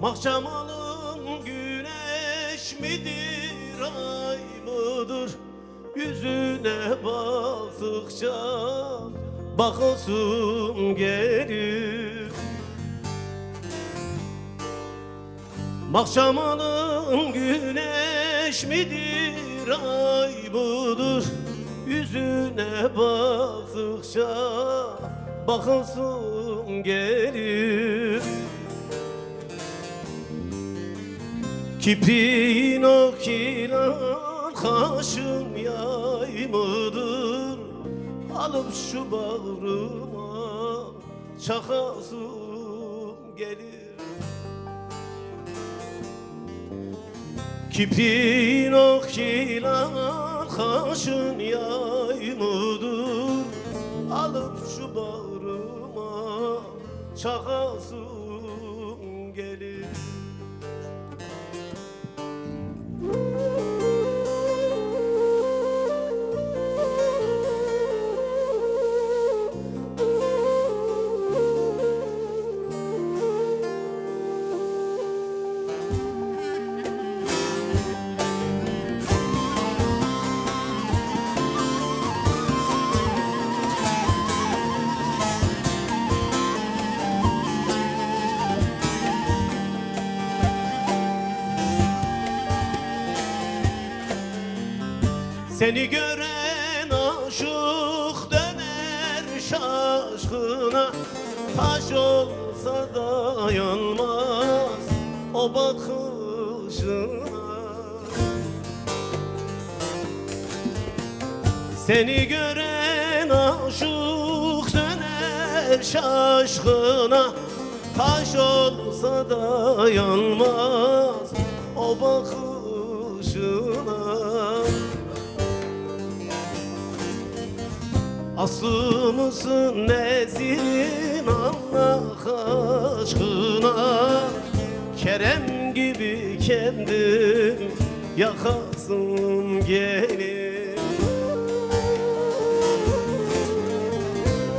Mahçamalım güneş midir, ay mıdır? Yüzüne baktıkça bakasım gelir. Mahçamalım güneş midir, ay mıdır? Yüzüne baktıkça bakasım gelir. Kipriğin okilan kaşın yay mıdır? Alıp şu bağrıma çakasım gelir. Kipriğin okilan kaşın yay mıdır? Alıp şu bağrıma çakasım gelir. Seni gören aşık döner şaşkına, taş olsa dayanmaz o bakışına. Seni gören aşık döner şaşkına, taş olsa dayanmaz o bakışına. Aslı mısın nesin Allah aşkına? Kerem gibi kendim yakasım gelir.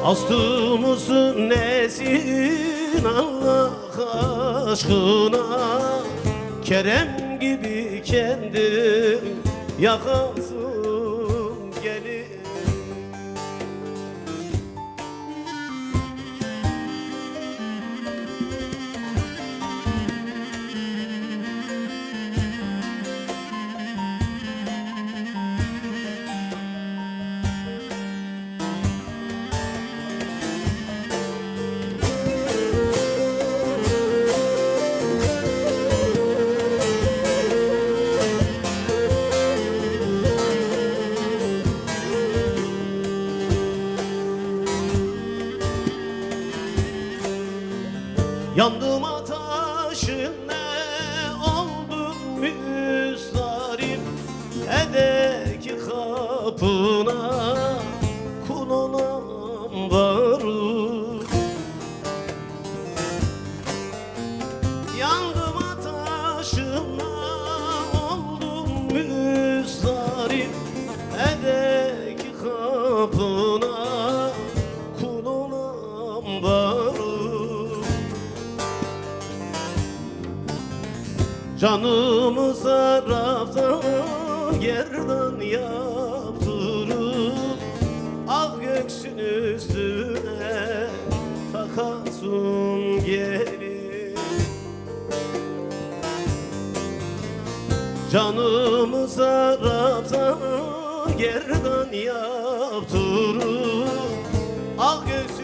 Aslı mısın nesin Allah aşkına? Kerem gibi kendim yakasım gelir. Yandım ateşine, oldum müzdarip, edeki kapına kul olan varım. Yandım ateşine, oldum müzdarip, edeki kapına kul olan varım. Canımı sarraftan yerden yaptırıp ak göksün üstüne takasım gelir. Canımı sarraftan yerden yaptırıp ak göksün